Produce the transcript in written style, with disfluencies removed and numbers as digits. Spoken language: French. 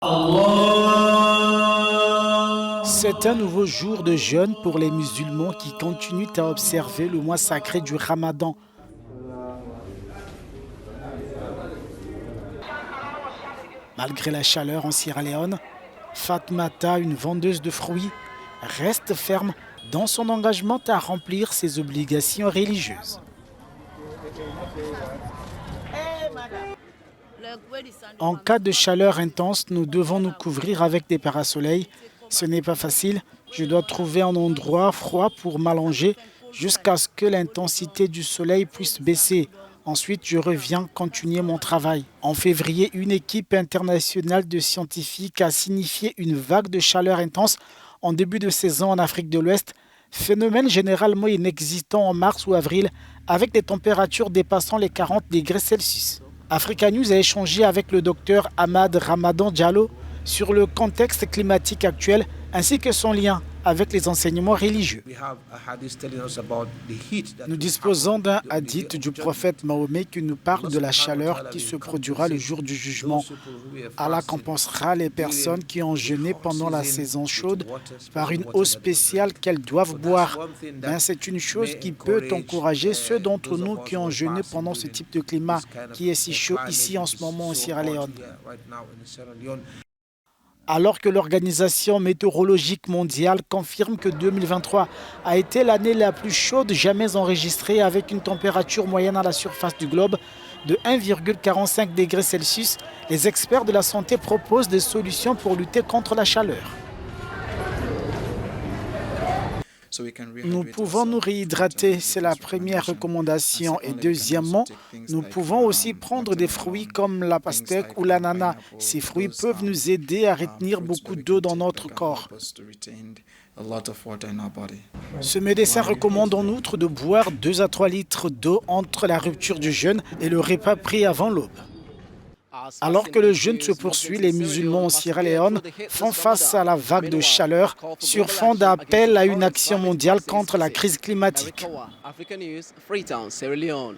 C'est un nouveau jour de jeûne pour les musulmans qui continuent à observer le mois sacré du Ramadan. Malgré la chaleur en Sierra Leone, Fatmata, une vendeuse de fruits, reste ferme dans son engagement à remplir ses obligations religieuses. En cas de chaleur intense, nous devons nous couvrir avec des parasoleils. Ce n'est pas facile. Je dois trouver un endroit froid pour m'allonger jusqu'à ce que l'intensité du soleil puisse baisser. Ensuite, je reviens continuer mon travail. En février, une équipe internationale de scientifiques a signifié une vague de chaleur intense en début de saison en Afrique de l'Ouest, phénomène généralement inexistant en mars ou avril, avec des températures dépassant les 40 degrés Celsius. Africa News a échangé avec le docteur Ahmad Ramadan Diallo sur le contexte climatique actuel ainsi que son lien avec les enseignements religieux. Nous disposons d'un hadith du prophète Mahomet qui nous parle de la chaleur qui se produira le jour du jugement. Allah compensera les personnes qui ont jeûné pendant la saison chaude par une eau spéciale qu'elles doivent boire. Mais c'est une chose qui peut encourager ceux d'entre nous qui ont jeûné pendant ce type de climat qui est si chaud ici en ce moment en Sierra Leone. Alors que l'Organisation météorologique mondiale confirme que 2023 a été l'année la plus chaude jamais enregistrée avec une température moyenne à la surface du globe de 1,45 degrés Celsius, les experts de la santé proposent des solutions pour lutter contre la chaleur. Nous pouvons nous réhydrater, c'est la première recommandation. Et deuxièmement, nous pouvons aussi prendre des fruits comme la pastèque ou l'ananas. Ces fruits peuvent nous aider à retenir beaucoup d'eau dans notre corps. Ce médecin recommande en outre de boire 2 à 3 litres d'eau entre la rupture du jeûne et le repas pris avant l'aube. Alors que le jeûne se poursuit, les musulmans en Sierra Leone font face à la vague de chaleur sur fond d'appel à une action mondiale contre la crise climatique.